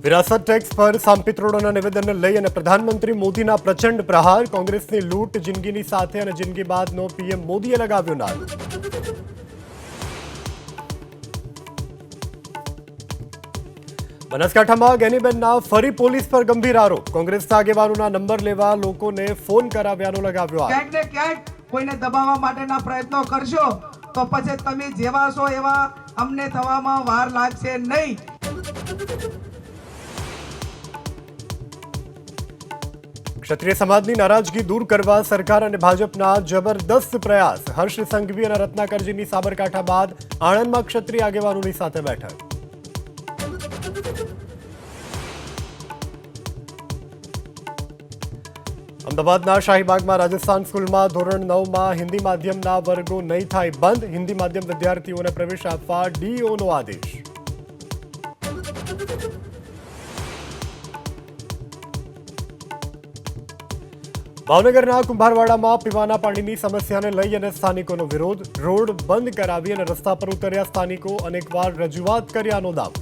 વિરાસત ટેક્સ પર સાંપિત્રોડોના નિવેદનને લઈ અને પ્રધાનમંત્રી મોદીના પ્રચંડ પ્રહાર, કોંગ્રેસની લૂંટ જિંદગીની સાથે અને જિંદગી બાદનો પીએમ મોદીએ લગાવ્યો નારો. બનાસકાંઠામાં ગેનીબેનના ફરી પોલીસ પર ગંભીર આરોપ, કોંગ્રેસના આગેવાનોના નંબર લેવા લોકોને ફોન કરાવ્યાનો લગાવ્યો આરોપ. ક્યાંક ને ક્યાંક કોઈને દબાવવા માટેના પ્રયત્નો કરશો તો પછી તમે જેવા છો એવા અમને થવામાં વાર લાગશે નહીં. ક્ષત્રિય સમાજની નારાજગી દૂર કરવા સરકાર અને ભાજપના જબરદસ્ત પ્રયાસ, હર્ષ સંઘવી અને રત્નાકરજીની સાબરકાંઠા બાદ આણંદમાં ક્ષત્રિય આગેવાનોની સાથે બેઠક. અમદાવાદના શાહીબાગમાં રાજસ્થાન સ્કૂલમાં ધોરણ 9માં હિન્દી માધ્યમના વર્ગો નહીં થાય બંધ, હિન્દી માધ્યમ વિદ્યાર્થીઓને પ્રવેશ આપવા ડીઈઓનો આદેશ. ભાવનગરના કુંભારવાડામાં પીવાના પાણીની સમસ્યાને લઈ અને સ્થાનિકોનો વિરોધ, રોડ બંધ કરાવી અને રસ્તા પર ઉતર્યા સ્થાનિકો, અનેકવાર રજૂઆત કર્યાનો દાવો.